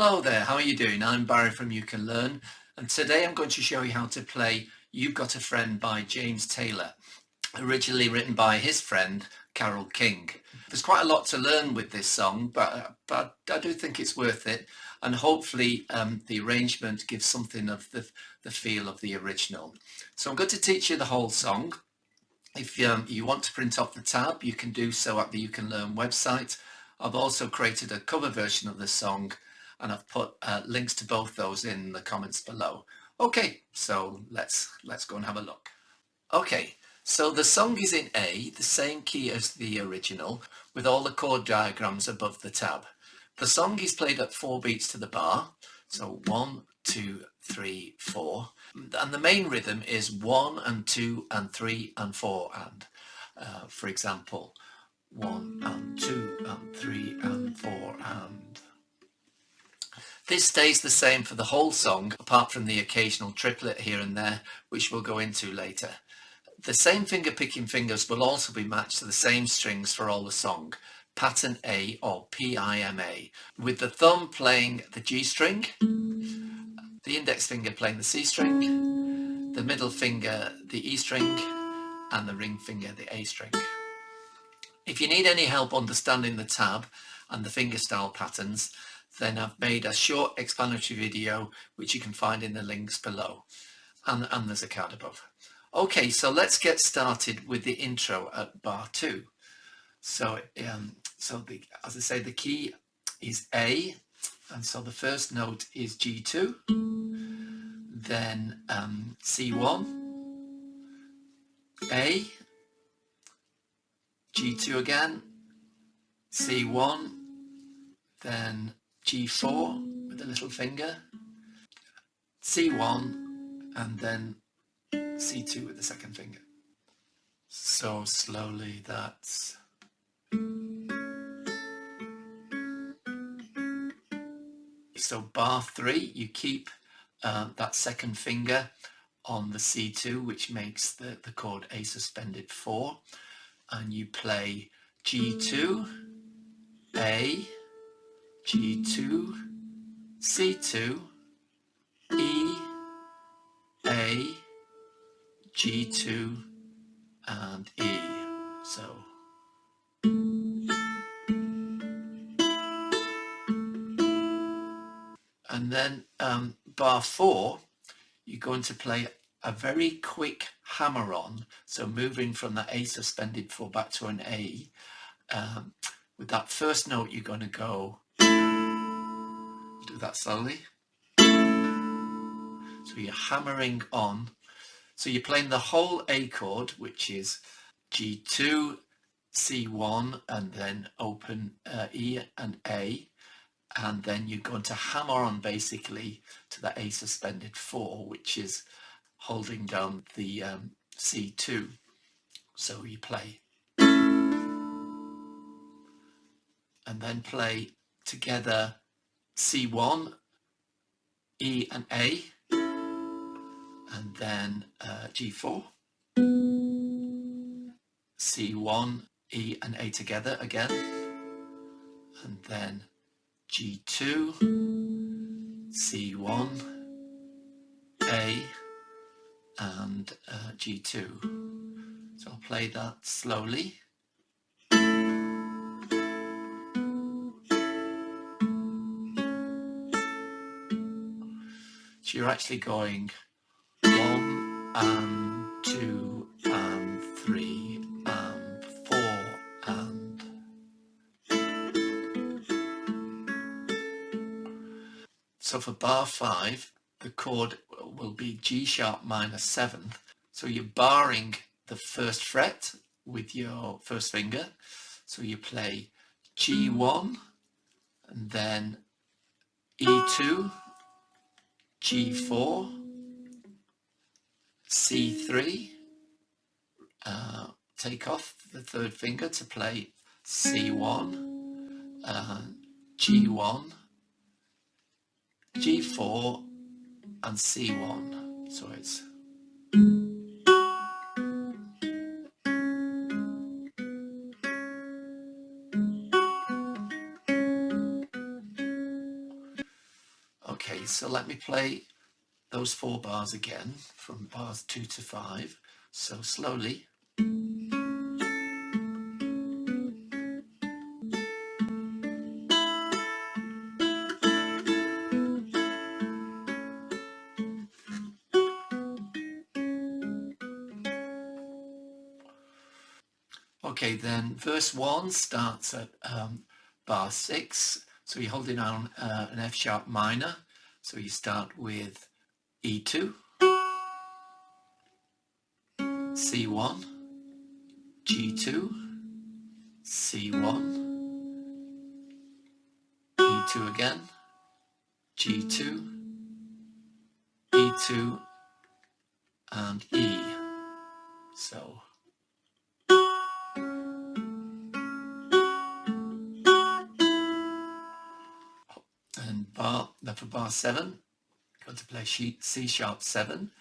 Hello there, how are you doing? I'm Barry from You Can Learn, and today I'm going to show you how to play You've Got a Friend by James Taylor, originally written by his friend Carole King. There's quite a lot to learn with this song, but I do think it's worth it, and hopefully the arrangement gives something of the feel of the original. So I'm going to teach you the whole song. If you want to print off the tab, you can do so at the You Can Learn website. I've also created a cover version of the song, and I've put links to both those in the comments below. Okay, so let's go and have a look. Okay, so the song is in A, the same key as the original, with all the chord diagrams above the tab. The song is played at 4 beats to the bar, so 1, 2, 3, 4, and the main rhythm is 1 and 2 and 3 and 4 and. For example, 1 and 2 and 3 and 4 and. This stays the same for the whole song, apart from the occasional triplet here and there, which we'll go into later. The same finger-picking fingers will also be matched to the same strings for all the song, pattern A or PIMA, with the thumb playing the G string, the index finger playing the C string, the middle finger the E string, and the ring finger the A string. If you need any help understanding the tab and the fingerstyle patterns, then I've made a short explanatory video which you can find in the links below, and there's a card above. Okay, so let's get started with the intro at bar 2. So, as I say, the key is A, and so the first note is G2, then C1, A, G2 again, C1, then G4 with the little finger, C1, and then C2 with the second finger. So slowly that's. So bar 3, you keep that second finger on the C2, which makes the chord A suspended 4, and you play G2, A, G2, C2, E, A, G2, and E. So. And then bar 4, you're going to play a very quick hammer on, so moving from that A suspended 4 back to an A. With that first note, you're going to go, do that slowly. So you're hammering on. So you're playing the whole A chord, which is G2, C1, and then open E and A. And then you're going to hammer on basically to the A suspended 4, which is holding down the C2. So you play. And then play together C1, E and A, and then G4, C1, E and A together again, and then G2, C1, A, and G2. So I'll play that slowly. So you're actually going 1 and 2 and 3 and 4 and. So for bar 5, the chord will be G sharp minor 7th. So you're barring the first fret with your first finger. So you play G1 and then E2, G4, C3, take off the third finger to play C1, G1, G4 and C1. So it's. so let me play those 4 bars again from bars 2 to 5. So slowly. Okay, then verse 1 starts at bar 6. So you're holding on an F sharp minor. So you start with E2, C1, G2, C1, E2 again, G2, E2, and E. So and then for bar 7, go to play C sharp 7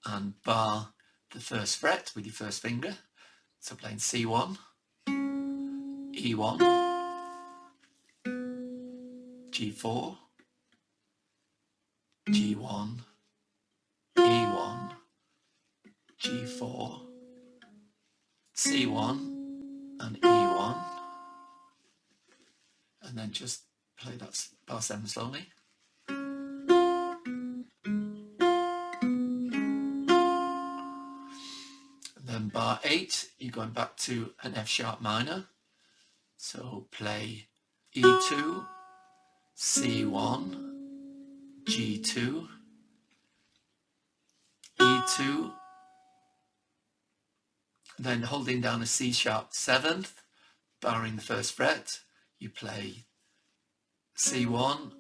and bar the first fret with your first finger. So playing C1, E1, G4, G1, E1, G4, C1, and E1, and then just play that bar 7 slowly. And then bar 8, you're going back to an F sharp minor. So play E2, C1, G2, E2, then holding down a C sharp 7th, barring the first fret, you play C1,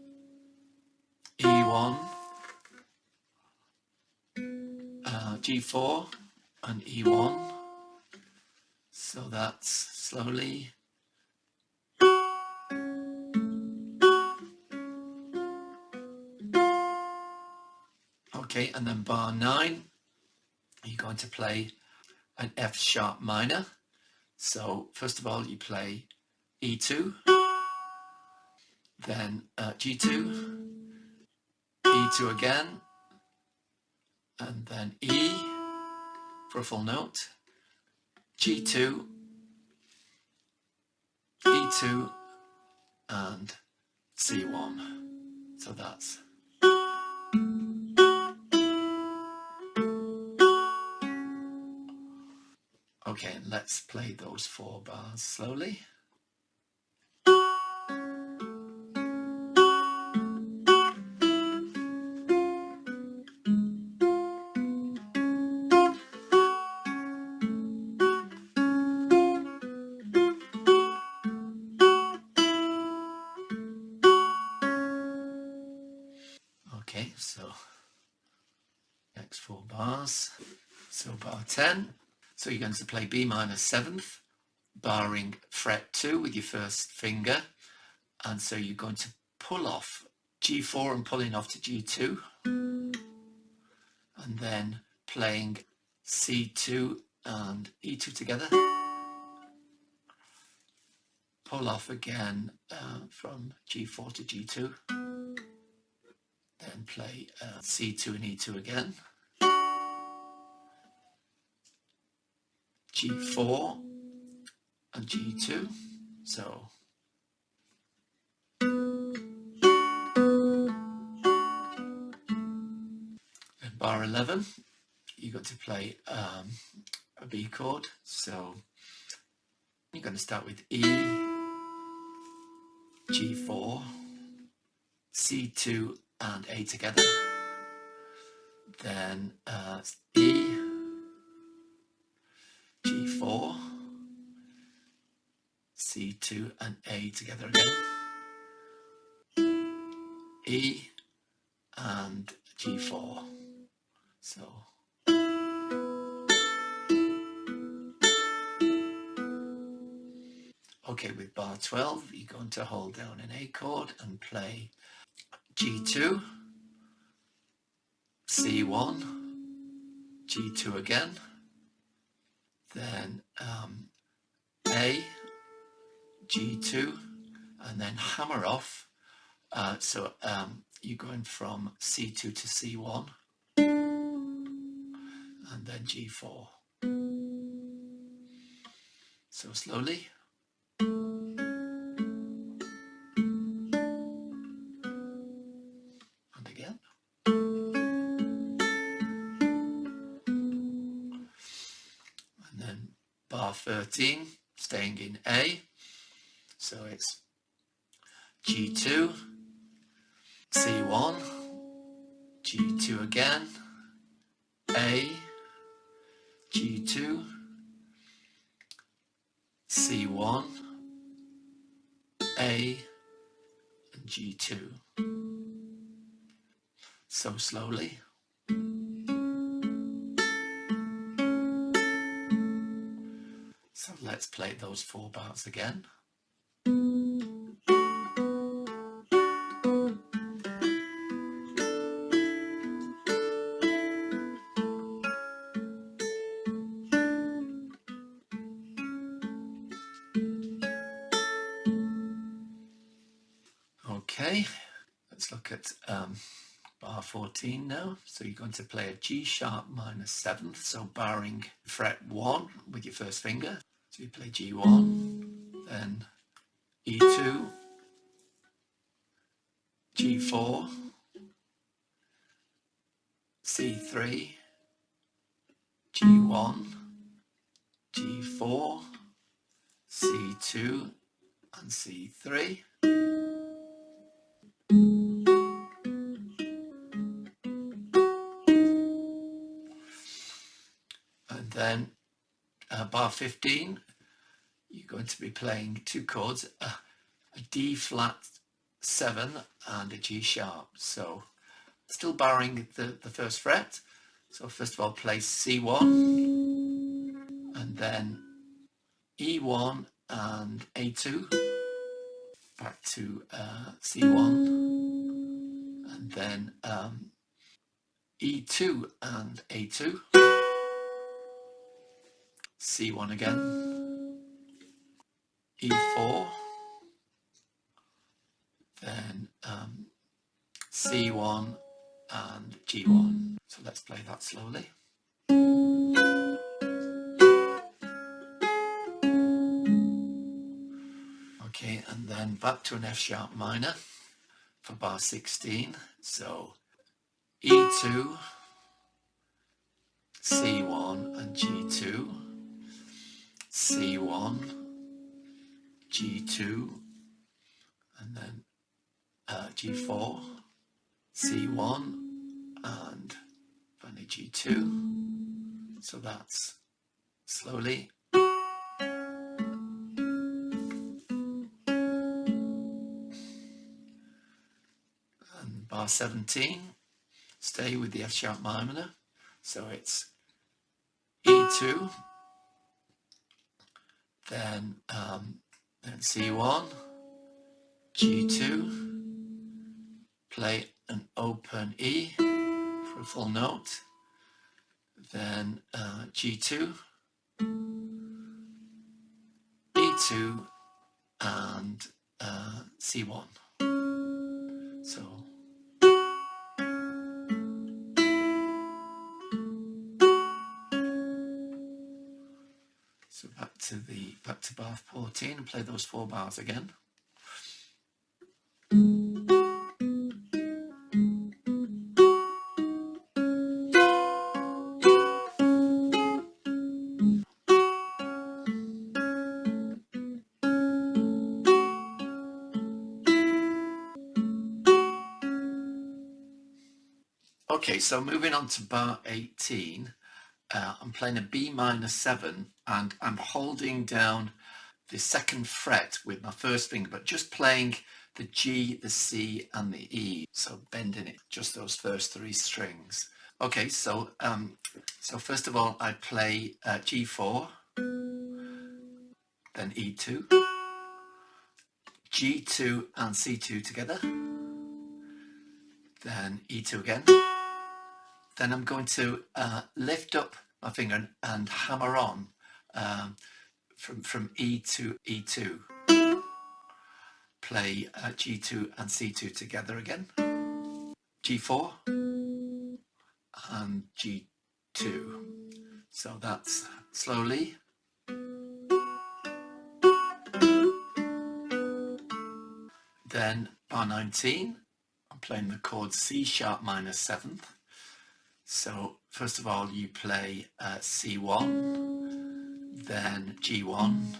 E1, G4, and E1. So that's slowly. Okay, and then bar 9, you're going to play an F sharp minor. So first of all, you play E2, then G2, E2 again, and then E for a full note, G2, E2, and C1. So that's. Okay, and let's play those 4 bars slowly. Okay, so next 4 bars. So bar 10. So you're going to play B minor 7th, barring fret 2 with your first finger. And so you're going to pull off G4 and pulling off to G2. And then playing C2 and E2 together. Pull off again from G4 to G2. Then play C2 and E2 again. G4 and G2. So in bar 11, you've got to play a B chord. So you're going to start with E, G4, C2 and A together. Then E, G4, C2 and A together again. E and G4. So okay, with bar 12, you're going to hold down an A chord and play G2, C1, G2 again, then A, G2, and then hammer off. So you're going from C2 to C1 and then G4. So slowly. And again. And then bar 13, staying in A. So it's G2, C1, G2 again, A, G2, C1, A, and G2. So slowly. So let's play those 4 bars again. Okay, let's look at bar 14 now. So you're going to play a G sharp minor 7th, so barring fret 1 with your first finger. So you play G1, then E2, G4, C3, G1, G4, C2 and C3. And then bar 15, you're going to be playing 2 chords, a D flat 7 and a G sharp. So still barring the first fret. So first of all play C1 and then E1 and A2, back to C1 and then E2 and A2, C1 again, E4, then C1 and G1. So let's play that slowly. Okay, and then back to an F sharp minor for bar 16. So E2, C1 and G2, C1, G2, and then G4, C1 and finally G2. So that's slowly. And bar 17, stay with the F sharp minor. So it's E2, then C1, G2, play an open E for a full note, then G2, E2 and C1. So back to bar 14 and play those 4 bars again. Okay, so moving on to bar 18, I'm playing a B minor 7 and I'm holding down the 2nd fret with my first finger, but just playing the G, the C and the E, so bending it, just those first 3 strings. Okay, so first of all I play G4, then E2, G2 and C2 together, then E2 again. Then I'm going to lift up my finger and hammer on from E to E2. Play G2 and C2 together again. G4 and G2. So that's slowly. Then bar 19, I'm playing the chord C sharp minor 7th. So first of all you play C1, then G1,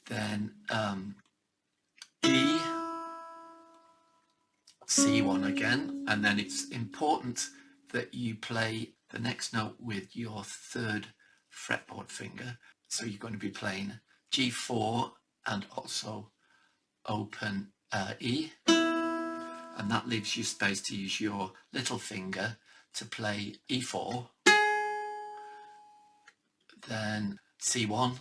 then E, C1 again, and then it's important that you play the next note with your 3rd fretboard finger. So you're going to be playing G4 and also open E, and that leaves you space to use your little finger to play E4, then C1,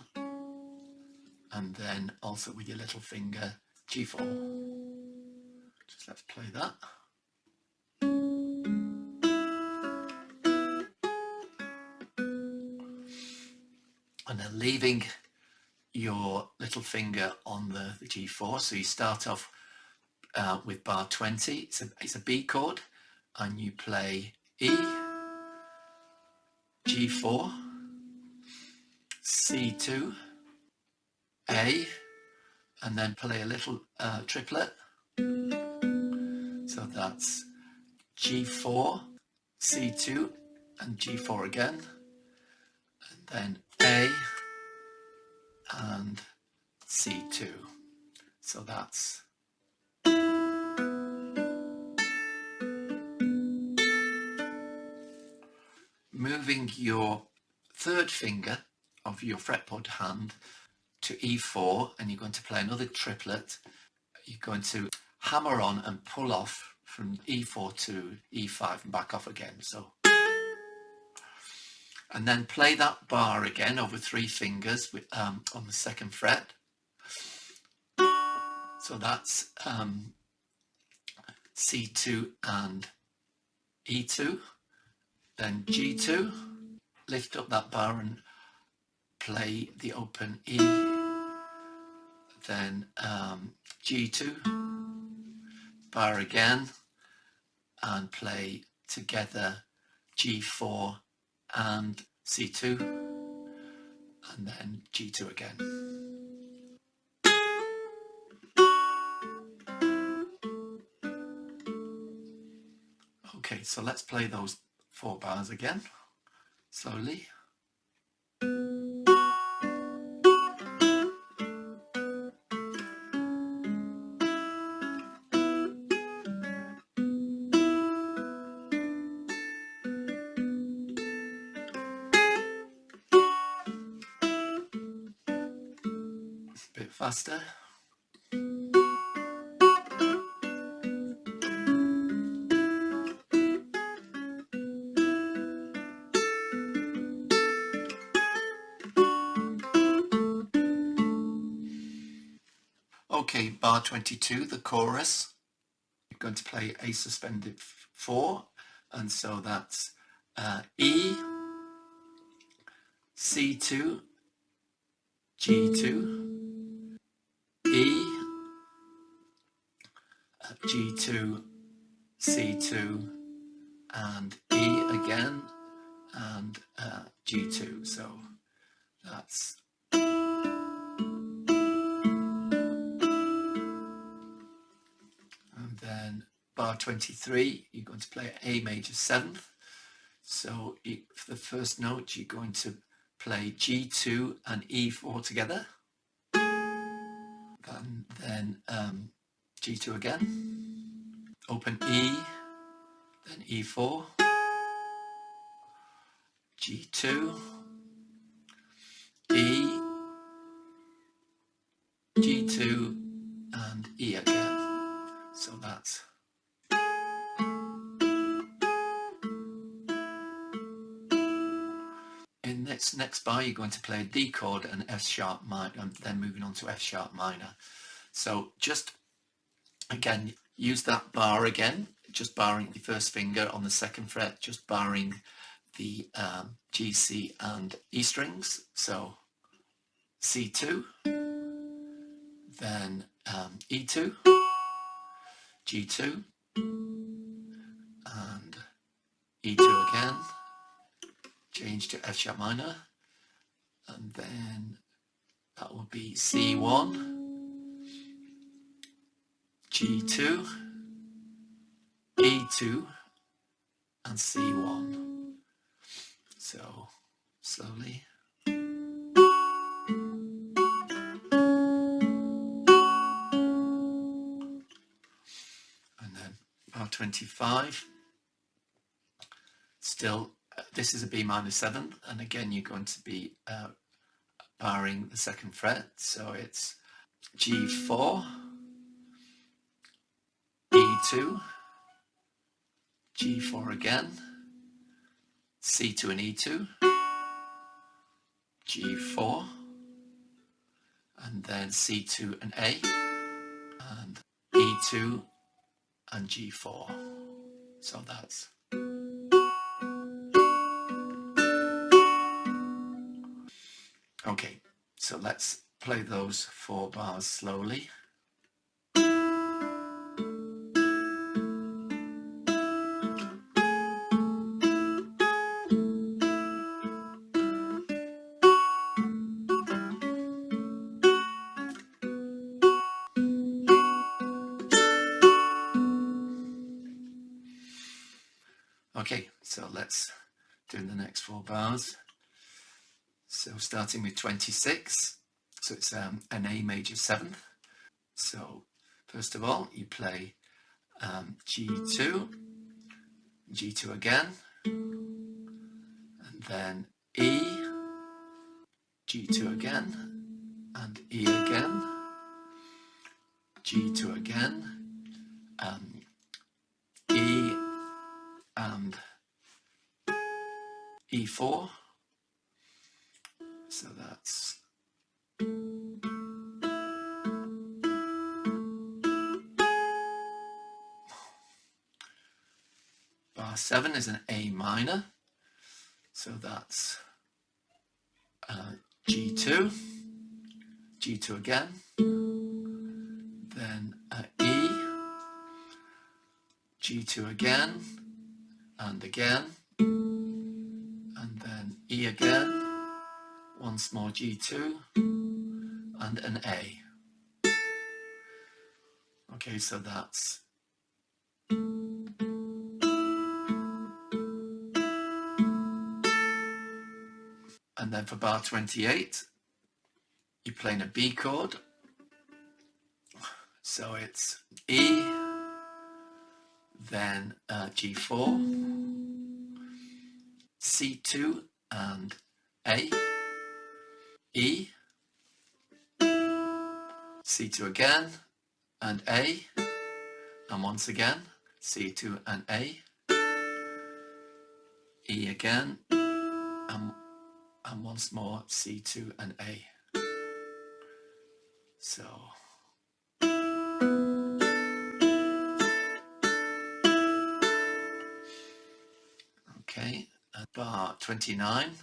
and then also with your little finger G4. Just let's play that. And then leaving your little finger on the G4, so you start off with bar 20, it's a B chord, and you play E, G4, C2, A, and then play a little triplet. So that's G4, C2, and G4 again, and then A and C2. So that's moving your 3rd finger of your fretboard hand to E4, and you're going to play another triplet. You're going to hammer on and pull off from E4 to E5 and back off again. So, and then play that bar again over 3 fingers with, on the 2nd fret. So that's C2 and E2, then G2, lift up that bar and play the open E, then G2, bar again, and play together G4 and C2, and then G2 again. Okay, so let's play those 4 bars again, slowly. A bit faster. Okay, bar 22, the chorus. You're going to play a suspended 4, and so that's E, C2, G2, E, G2, C2, and E again, and G2. So that's and then bar 23, you're going to play A major 7th. So for the first note, you're going to play G2 and E4 together. And then G2 again. Open E, then E4, G2, E, G2, and E again. So that's in this next bar, you're going to play a D chord and F sharp minor, and then moving on to F sharp minor. So just again, use that bar again, just barring the 1st finger on the 2nd fret, just barring the G, C, and E strings. So C2, then E2, G2, and E2 again, change to F sharp minor, and then that will be C1, G2, E2, and C1. So slowly. And then bar 25, still, this is a B minor 7, and again you're going to be barring the second fret, so it's G4, E2, G4 again, C2 and E2, G4, and then C2 and A, and E2 and G4. So that's okay. So let's play those 4 bars slowly. Okay, so let's do the next 4 bars. So starting with 26, so it's an A major 7th. So first of all, you play G2, G2 again, and then E, G2 again, and E again, G2 again, E and E4. So that's bar 7 is an A minor. So that's G2, G2 again, then E, G2 again, and again, and then E again, once more G2, and an A. Okay, so that's and then for bar 28, you're playing a B chord. So it's E, then G4, C2 and A, E, C2 again, and A, and once again, C2 and A, E again, and once more C2 and A. So okay, at bar 29,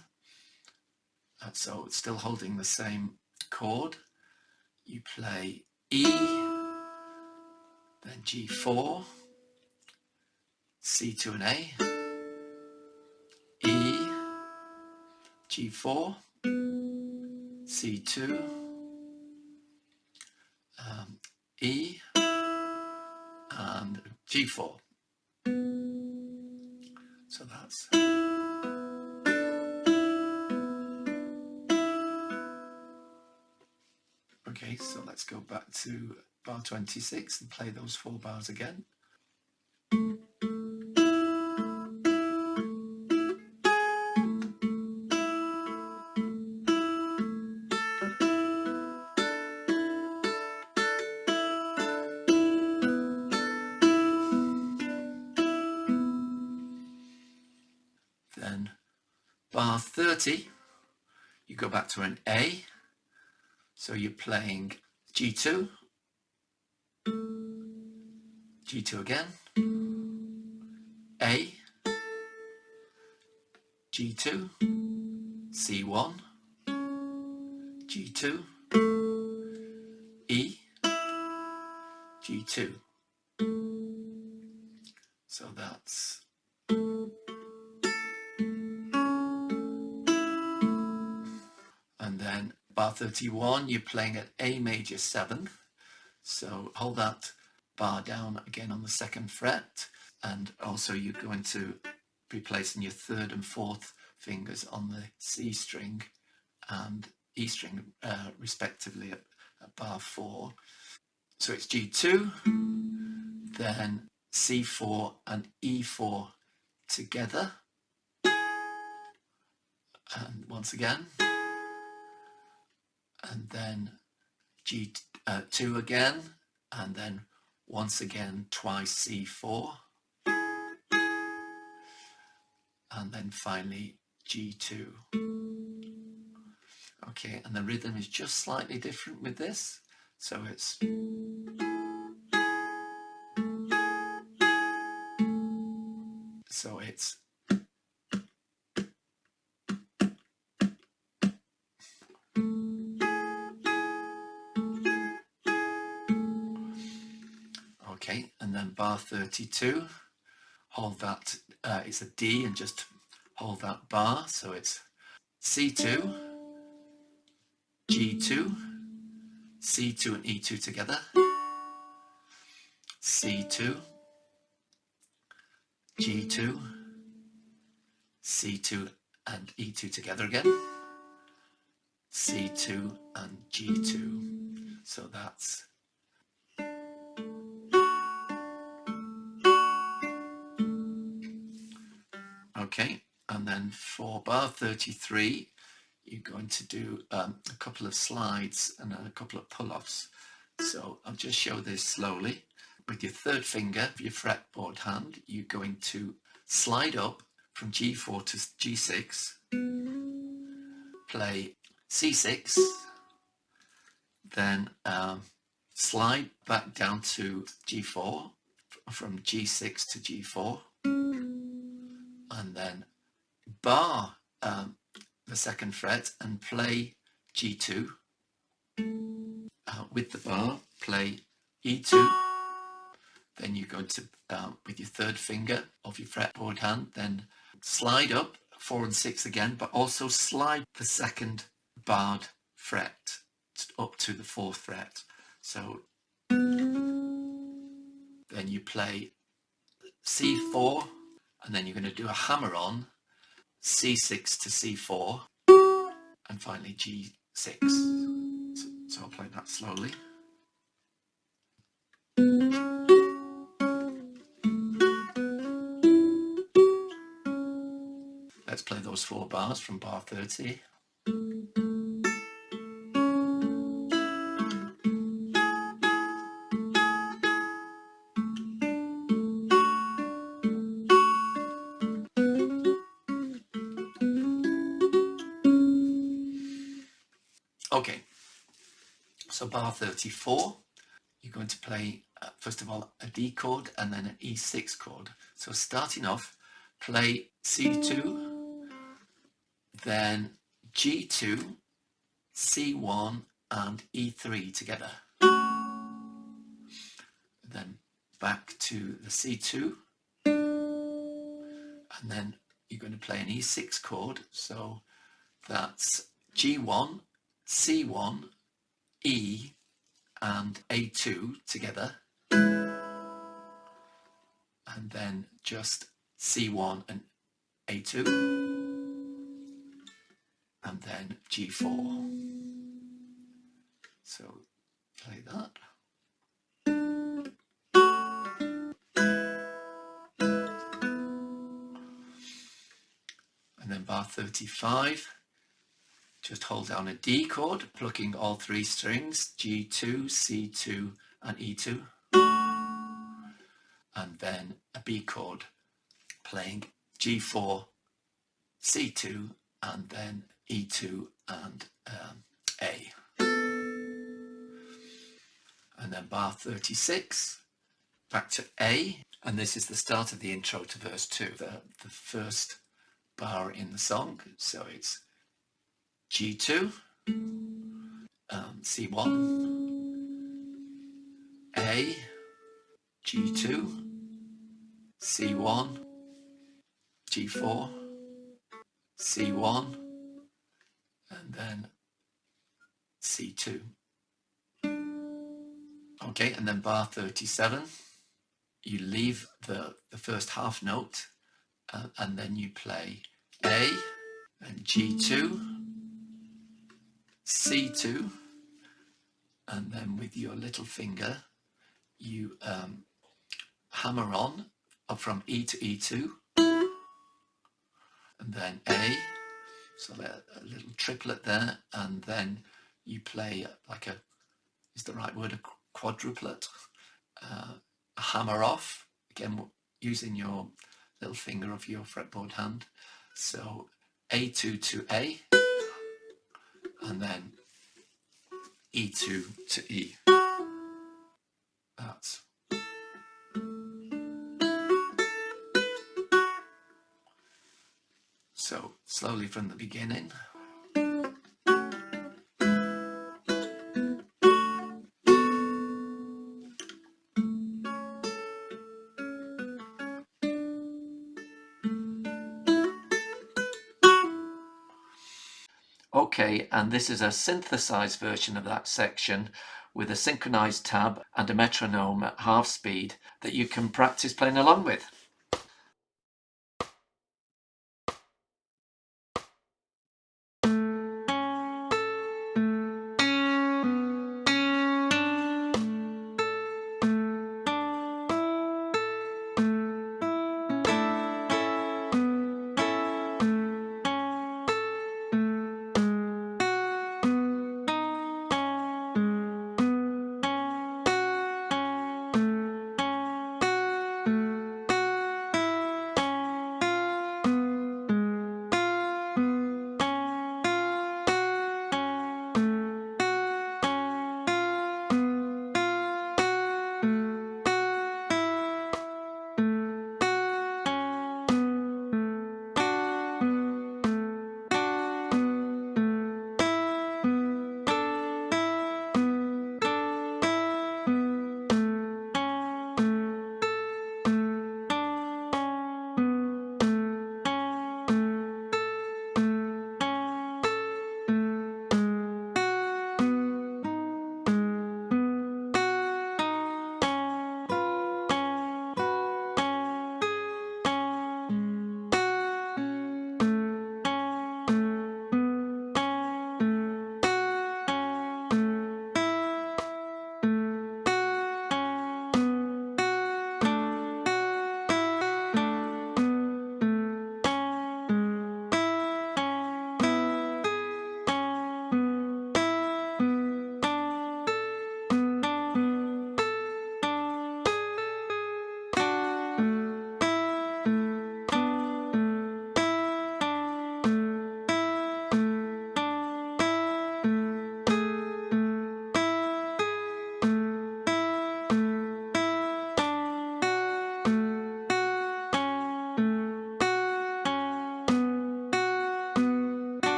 so it's still holding the same chord. You play E, then G4, C2 and A, E, G4, C2, E, and G4. So that's okay. So let's go back to bar 26 and play those 4 bars again. Then bar 30, you go back to an A. So you're playing G2, G2 again, A, G2, C1, G2, E, G2. So that's bar 31, you're playing at A major 7th. So hold that bar down again on the 2nd fret, and also you're going to be placing your 3rd and 4th fingers on the C string and E string respectively at bar 4. So it's G2, then C4 and E4 together, and once again, and then G2 again, and then once again twice C4, and then finally G2. Okay, and the rhythm is just slightly different with this, so it's okay, and then bar 32, hold that, it's a D, and just hold that bar, so it's C2, G2, C2 and E2 together, C2, G2, C2 and E2 together again, C2 and G2. So that's okay. And then for bar 33, you're going to do a couple of slides and then a couple of pull-offs. So I'll just show this slowly. With your 3rd finger of your fretboard hand, you're going to slide up from G4 to G6, play C6, then slide back down to G4, from G6 to G4, and then bar the 2nd fret and play G2. With the bar, play E2. Then you're going to, with your 3rd finger of your fretboard hand, then slide up 4 and 6 again, but also slide the 2nd barred fret up to the 4th fret. So then you play C4, and then you're going to do a hammer on C6 to C4, and finally G6. So I'll play that slowly. Let's play those 4 bars from bar 30. Okay, so bar 34, you're going to play, first of all, a D chord and then an E6 chord. So starting off, play C2, then G2, C1 and E3 together. Then back to the C2, and then you're going to play an E6 chord. So that's G1, C1, E and A2 together, and then just C1 and A2, and then G4. So play that. And then bar 35, just hold down a D chord, plucking all 3 strings, G2, C2 and E2, and then a B chord, playing G4, C2 and then E2 and A. And then bar 36, back to A, and this is the start of the intro to verse 2, the first bar in the song. So it's G2, C1, A, G2, C1, G4, C1, and then C2. Okay, and then bar 37, you leave the first half note and then you play A and G2, C2, and then with your little finger you hammer on up from E to E2, and then A, so a little triplet there, and then you play like a, is the right word, a quadruplet, a hammer off, again using your little finger of your fretboard hand. So A2 to A, and then E2 to E. That's so slowly from the beginning. Okay, and this is a synthesized version of that section with a synchronized tab and a metronome at half speed that you can practice playing along with.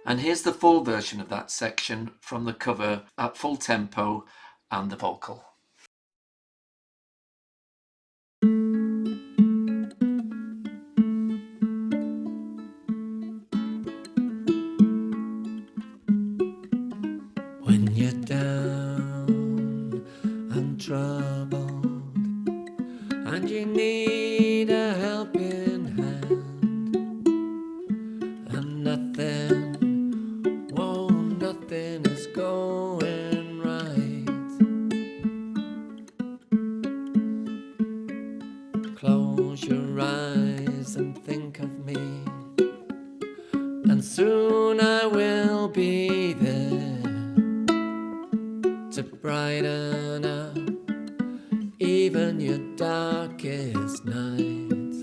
And here's the full version of that section from the cover at full tempo and the vocal. When you're down and troubled and you need a helping hand, and nothing, whoa, nothing is going right. Close your eyes and think of me, and soon I will be there to brighten up even your darkest night.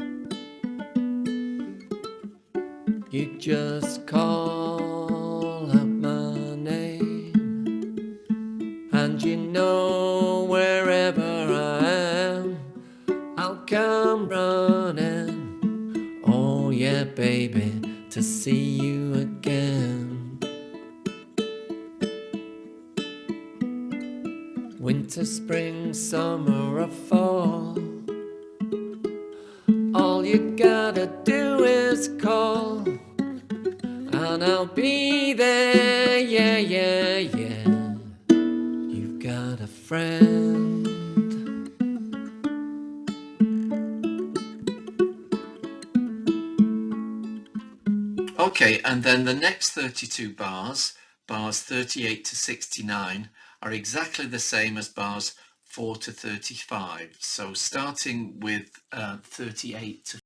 You just call out my name, and you know wherever I am, I'll come running. Oh yeah, baby, to see you again. Winter, spring, summer or fall, all you gotta do is call, and I'll be there, yeah, yeah, yeah. You've got a friend. Okay, and then the next 32 bars, bars 38 to 69, are exactly the same as bars 4 to 35. So starting with 38 to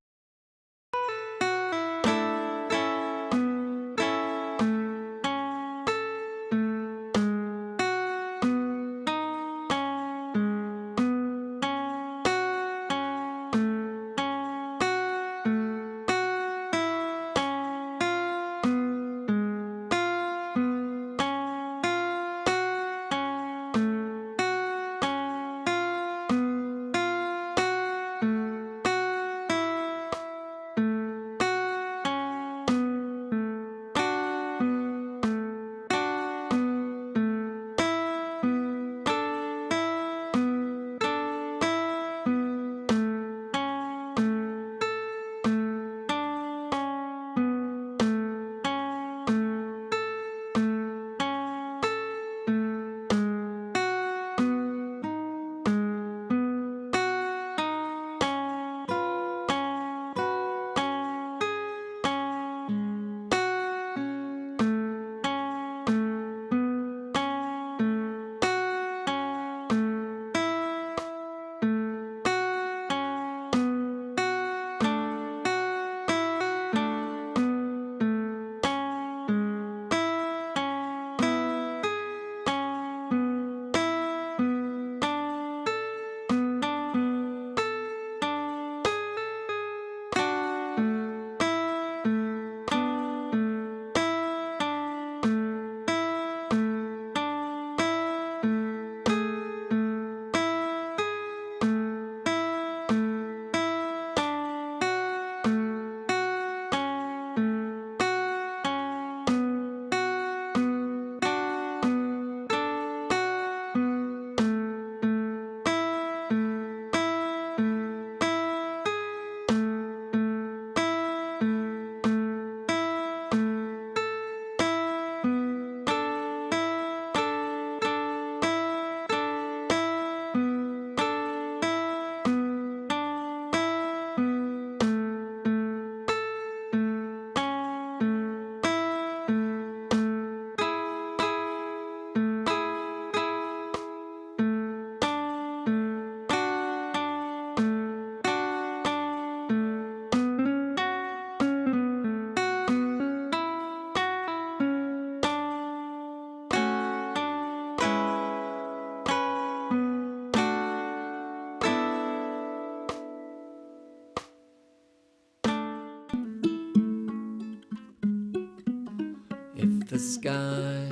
If the sky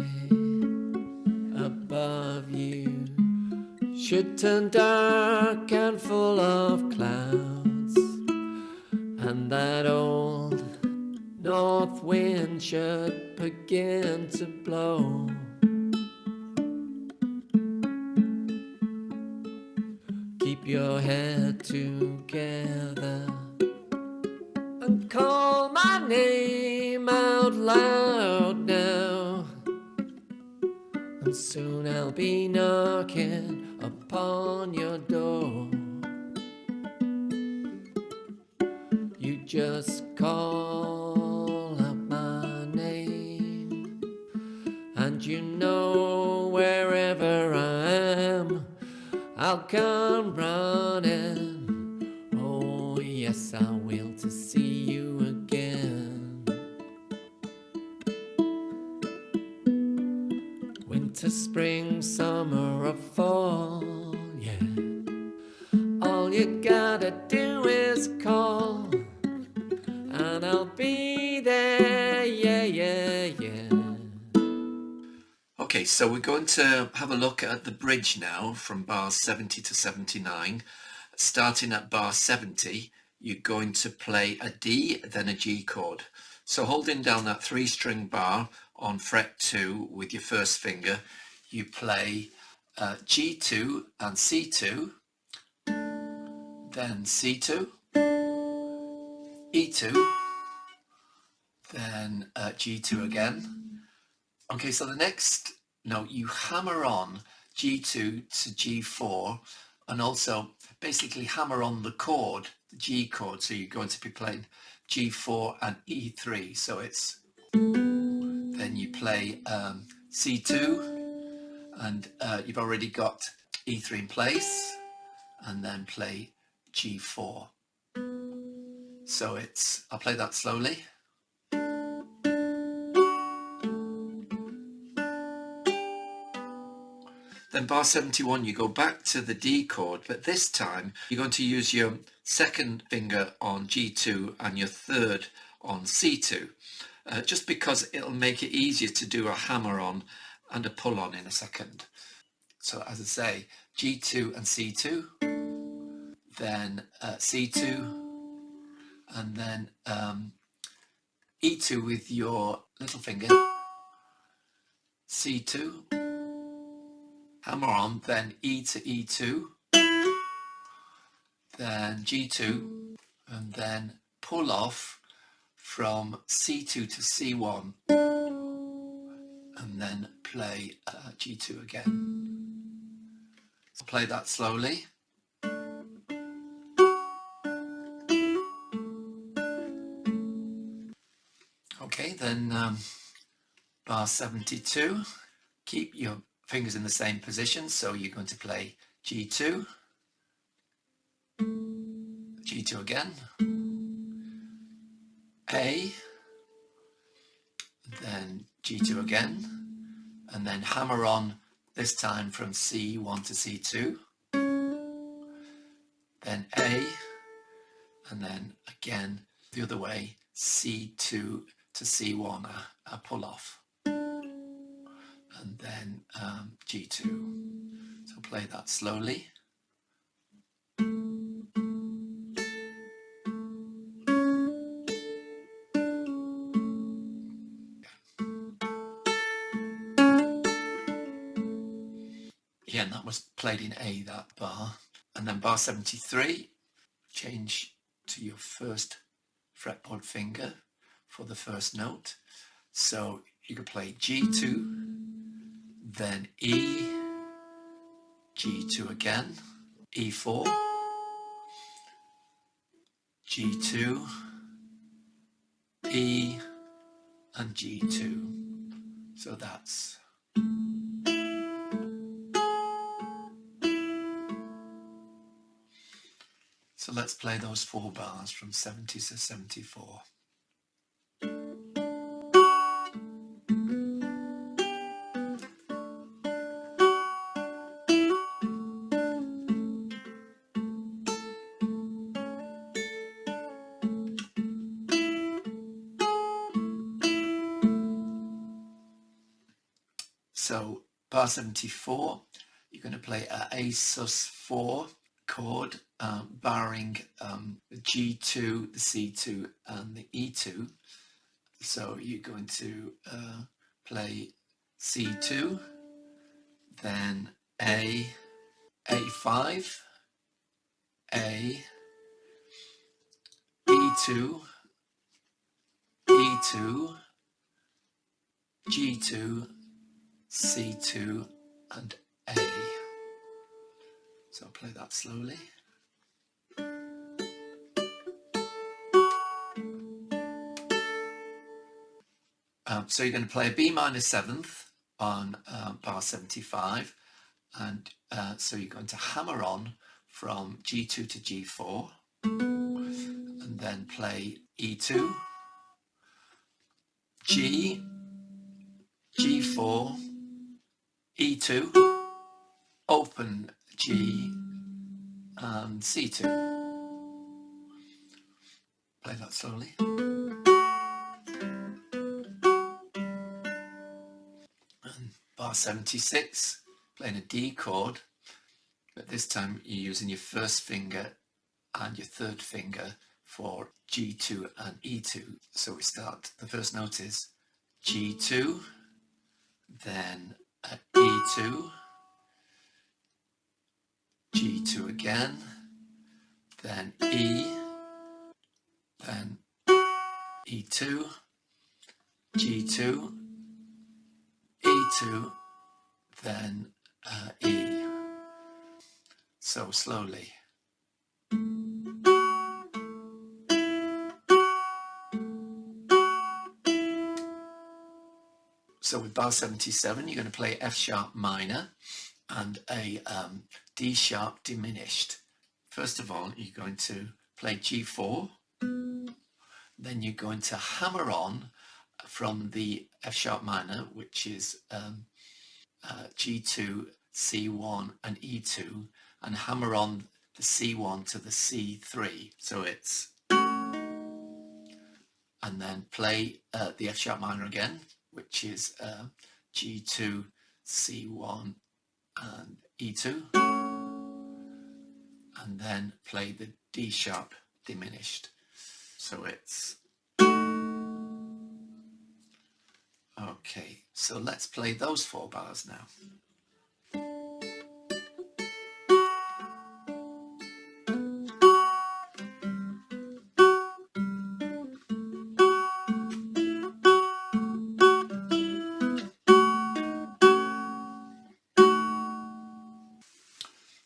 above you should turn dark and full of clouds, and that old north wind should begin to blow, keep your head together and call my name out loud now, and soon I'll be knocking upon your door. just call out my name, and you know wherever I am, I'll come running. Oh yes, I will, to see you again. Winter, spring, summer or fall, yeah. All you gotta do is call, and I'll be there, yeah, yeah, yeah. Okay, so we're going to have a look at the bridge now from bars 70 to 79. Starting at bar 70, you're going to play a D, then a G chord. So holding down that 3-string bar on fret 2 with your first finger, you play G2 and C2, then C2, E2, then G2 again. Okay, so the next note, you hammer on G2 to G4, and also basically hammer on the chord, the G chord. So you're going to be playing G4 and E3. So it's, then you play C2, and you've already got E3 in place, and then play G4. So it's, I'll play that slowly. Then bar 71, you go back to the D chord, but this time you're going to use your second finger on G2 and your third on C2, just because it'll make it easier to do a hammer on and a pull on in a second. So as I say, G2 and C2, then C2, and then E2 with your little finger, C2, hammer on, then E to E2, then G2, and then pull off from C2 to C1, and then play G2 again. So play that slowly. Okay, then bar 72, keep your fingers in the same position, so you're going to play G2, G2 again, A, then G2 again, and then hammer on, this time from C1 to C2, then A, and then again the other way, C2 to C1, a pull off, and then G2. So play that slowly. Yeah, and that was played in A, that bar. And then bar 73, change to your first fretboard finger for the first note. So you could play G2, then E, G2 again, E4, G2, E, and G2. So that's. So let's play those 4 bars from 70 to 74. So bar 74, you're going to play a sus4 chord, barring the G2, the C2 and the E2. So you're going to play C2, then A, A5, A, E2, E2, G2, C2 and A. So I'll play that slowly. So you're going to play a B minor seventh on bar 75, and so you're going to hammer on from G2 to G4, and then play E2, G, G4, E2, open G, and C2. Play that slowly. And bar 76, playing a D chord, but this time you're using your first finger and your third finger for G2 and E2. So we start, the first note is G2, then E2, G2 again, then E, then E2, G2, E2, then E. So slowly. So with bar 77, you're going to play F sharp minor and a D sharp diminished. First of all, you're going to play G4, then you're going to hammer on from the F sharp minor, which is G2, C1 and E2, and hammer on the C1 to the C3. So it's, and then play the F sharp minor again, which is G2, C1 and E2, and then play the D sharp diminished. So it's, okay, so let's play those 4 bars now.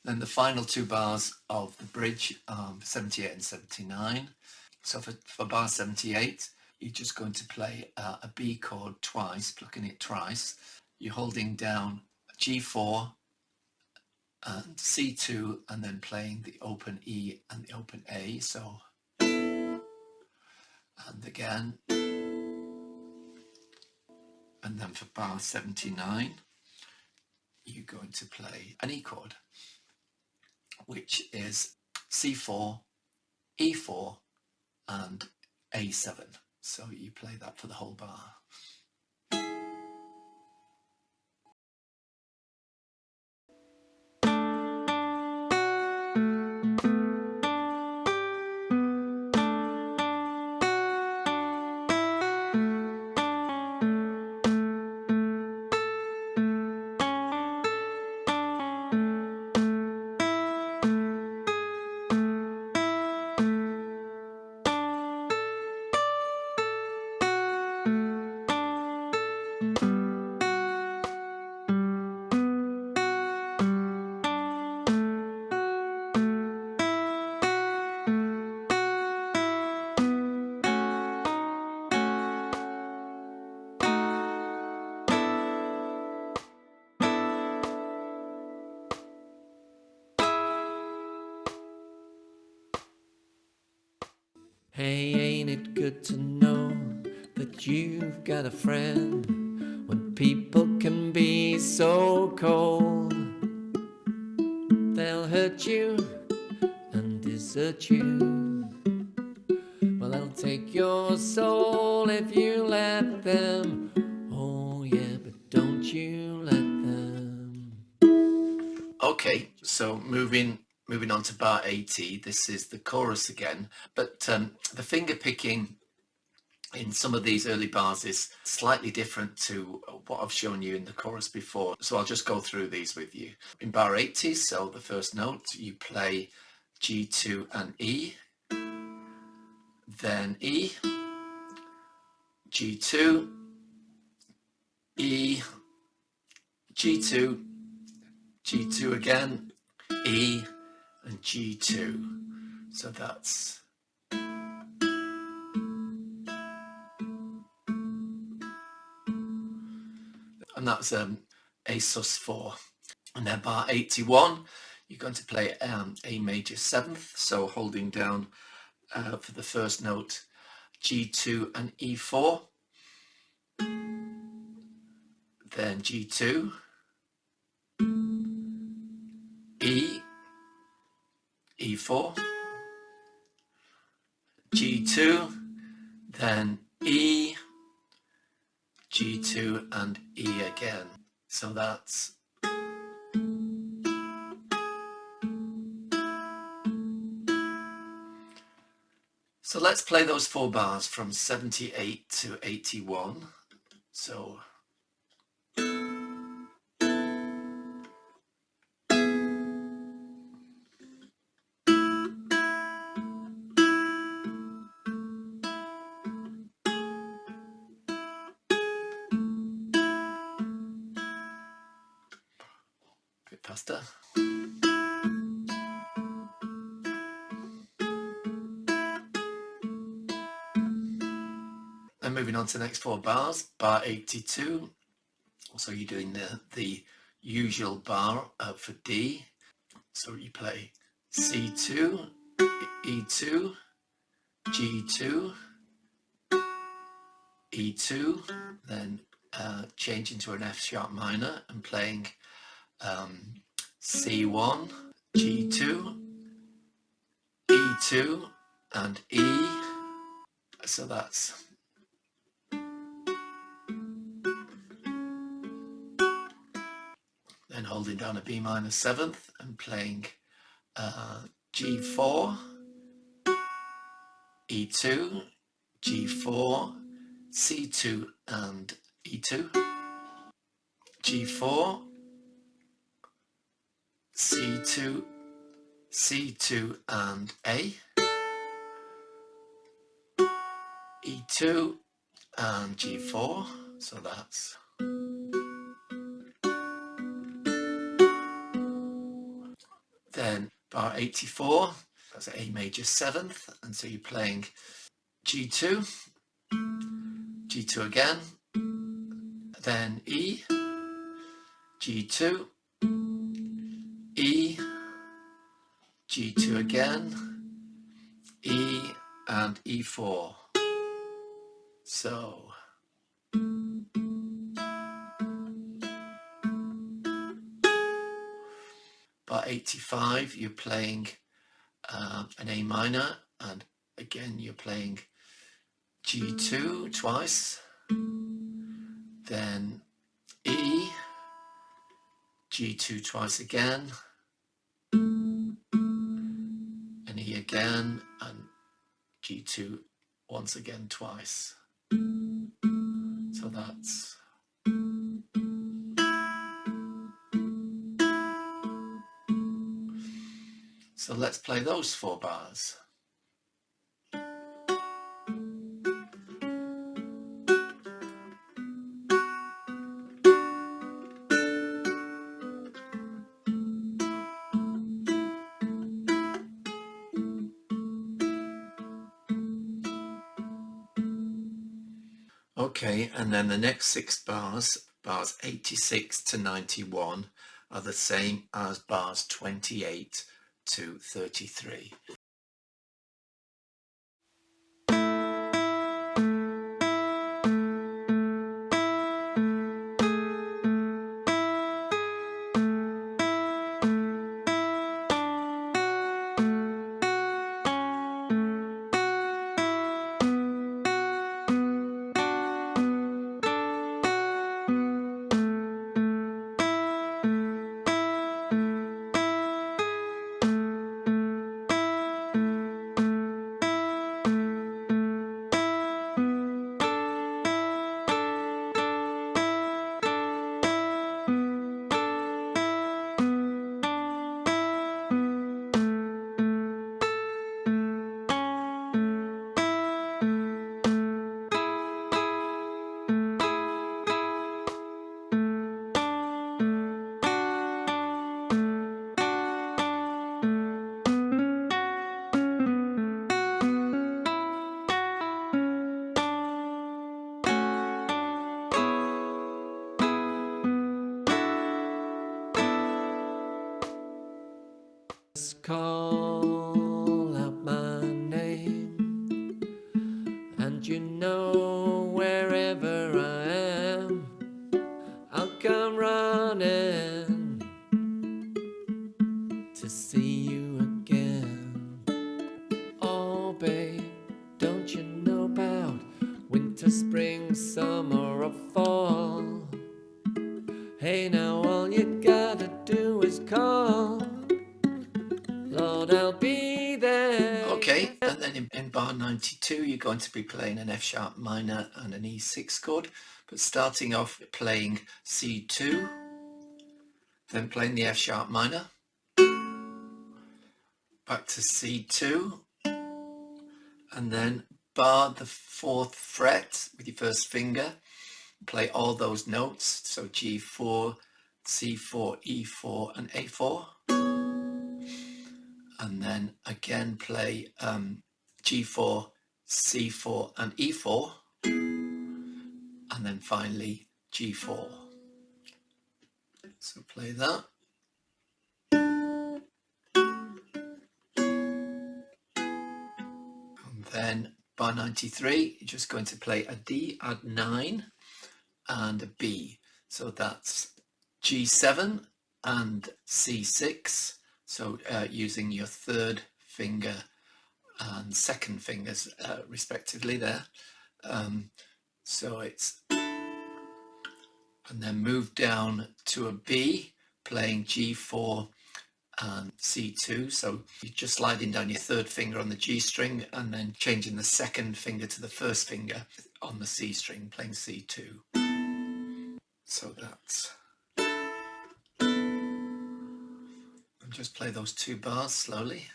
Then the final 2 bars of the bridge, 78 and 79. So for bar 78, you're just going to play a B chord twice, plucking it twice. You're holding down G4 and C2, and then playing the open E and the open A. So, and again. And then for bar 79, you're going to play an E chord, which is C4, E4, and A7. So you play that for the whole bar. Hey, ain't it good to know that you've got a friend when people can be so cold? They'll hurt you and desert you. Well, they'll take your soul if you let them. Oh yeah, but don't you let them. Okay, so moving on to bar 80, this is the chorus again, but the finger picking in some of these early bars is slightly different to what I've shown you in the chorus before. So I'll just go through these with you. In bar 80, so the first note, you play G2 and E, then E, G2, E, G2, G2 again, E, and G2. So that's, and that's A sus4. And then bar 81, you're going to play A major 7th, so holding down for the first note G2 and E4, then G2, E, E4, G2, then E, G2 and E again. So that's so let's play those 4 bars from 78 to 81. So a bit faster. Then moving on to the next 4 bars, bar 82. So you're doing the usual bar for D. So you play C2, E2, G2, E2, then change into an F sharp minor and playing C1, G2, E2 and E. So that's then holding down a B minor 7th and playing G4, E2, G4, C2 and E2, G4, C2, C2 and A, E2 and G4, so that's then bar 84, that's A major 7th, and so you're playing G2, G2 again, then E, G2, E, G2 again, E and E4. So bar 85, you're playing an A minor, and again you're playing G2 twice, then E, G2 twice again, and E again, and G2 once again twice. So that's so let's play those 4 bars. Okay, and then the next 6 bars, bars 86 to 91, are the same as bars 28 to 33. Just call out my name, and you know wherever I am, I'll come running to see you again. Oh babe, don't you know about winter, spring, summer or fall? Hey now, all you gotta do is call. Lord, I'll be there. Okay, and then in bar 92 you're going to be playing an F sharp minor and an E6 chord, but starting off playing C2, then playing the F sharp minor, back to C2, and then bar the 4th fret with your first finger, play all those notes, so G4, C4, E4 and A4, and then again play G4, C4 and E4, and then finally G4. So play that. And then bar 93, you're just going to play a D add 9 and a B. So that's G7 and C6. So using your 3rd finger and 2nd fingers respectively there. So it's, and then move down to a B, playing G4 and C2. So you're just sliding down your 3rd finger on the G string and then changing the 2nd finger to the 1st finger on the C string, playing C2. So that's, and just play those 2 bars slowly.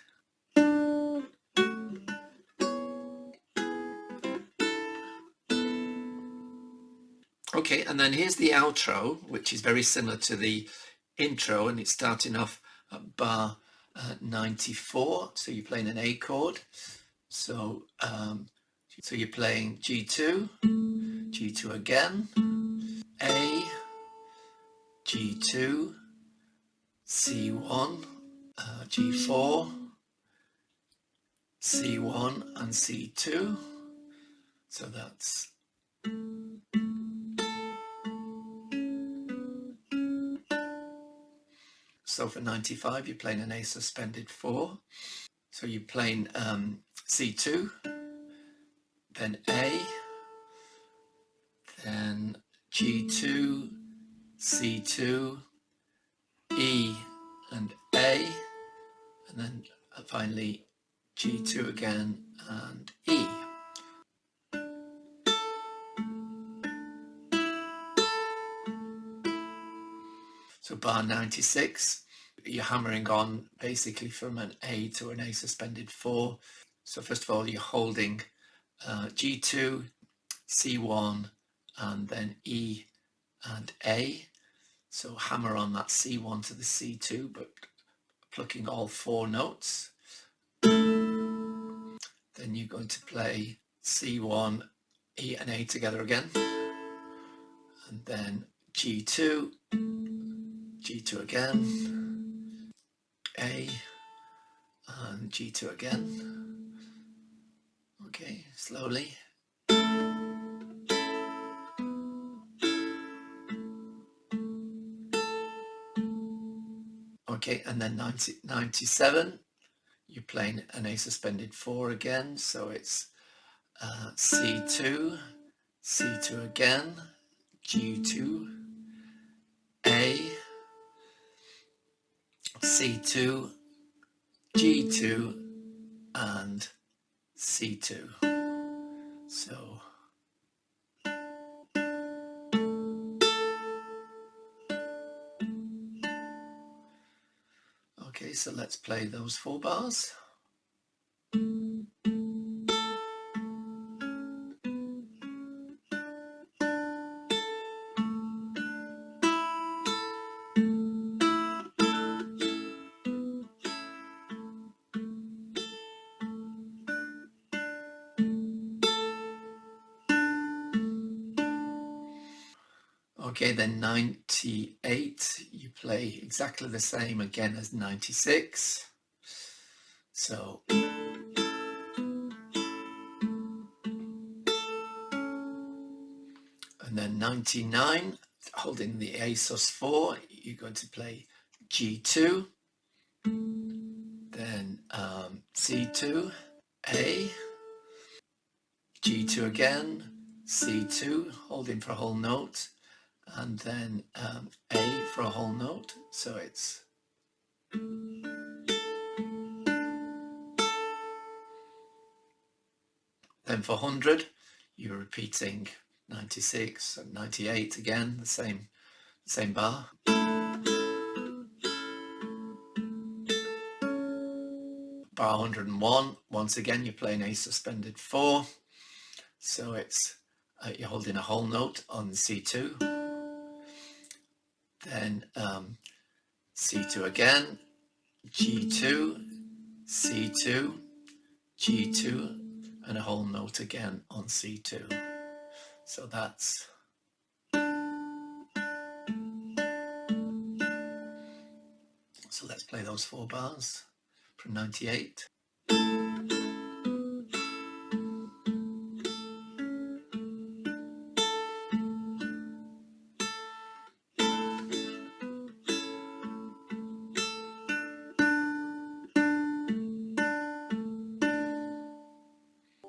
Okay, and then here's the outro, which is very similar to the intro, and it's starting off at bar 94. So you're playing an A chord. So so you're playing G2, G2 again, A, G2, C1, G4, C1 and C2. So that's, so for 95 you're playing an A suspended 4. So you're playing C2, then A, then G2, C2, E and A, and then finally G2 again and E. So bar 96, you're hammering on basically from an A to an A suspended 4. So first of all you're holding G2, C1 and then E and A. So hammer on that C1 to the C2, but plucking all 4 notes. Then you're going to play C1, E and A together again, and then G2, G2 again, A and G2 again. Okay, slowly. Okay, and then 97, you're playing an A suspended 4 again, so it's C2, C2 again, G2, A, C2, G2 and C2. So okay, so let's play those 4 bars. Okay, then 98, you play exactly the same again as 96. So and then 99, holding the A sus4, you're going to play G2, then C2, A, G2 again, C2, holding for a whole note, and then A for a whole note. So it's then for 100, you're repeating 96 and 98 again, the same bar. Bar 101, once again you're playing A suspended 4, so it's you're holding a whole note on C2, then C2 again, G2, C2, G2, and a whole note again on C2. So that's so let's play those 4 bars from 98.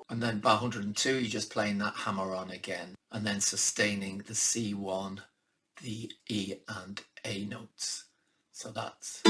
And then bar 102, you're just playing that hammer on again, and then sustaining the C1, the E and A notes. So that's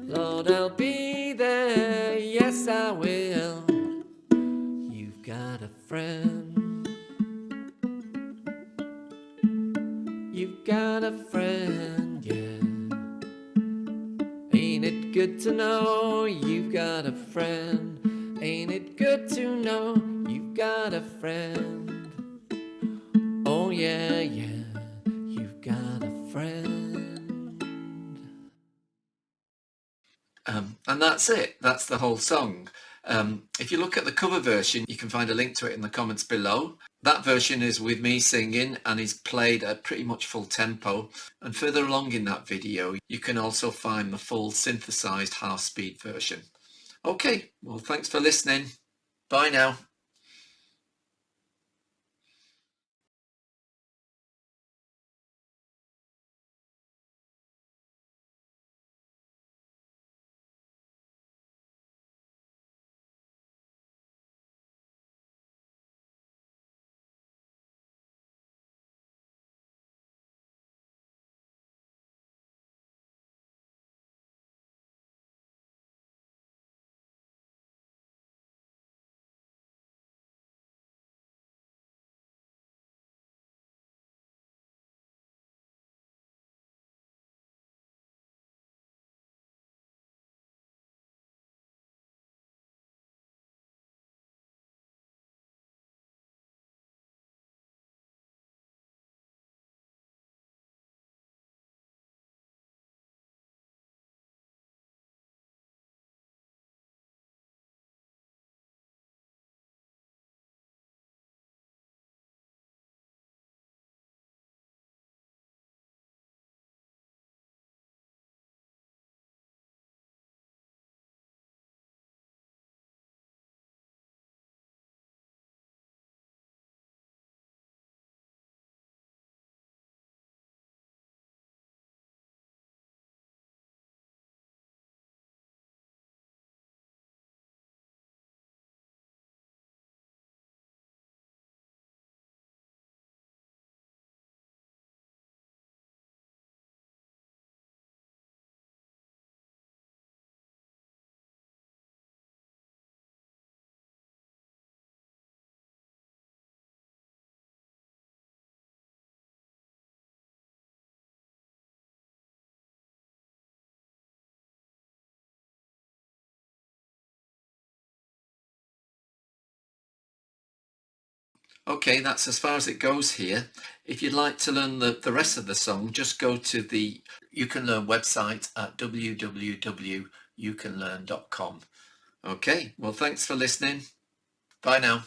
Lord, I'll be there, yes I will. You've got a friend. You've got a friend, yeah. Ain't it good to know you've got a friend? Ain't it good to know you've got a friend? Oh yeah, yeah, you've got a friend. and that's it. That's the whole song. If you look at the cover version, you can find a link to it in the comments below. That version is with me singing and is played at pretty much full tempo. And further along in that video, you can also find the full synthesized half-speed version. Okay, well, thanks for listening. Bye now. Okay, that's as far as it goes here. If you'd like to learn the rest of the song, just go to the You Can Learn website at www.youcanlearn.com. Okay, well, thanks for listening. Bye now.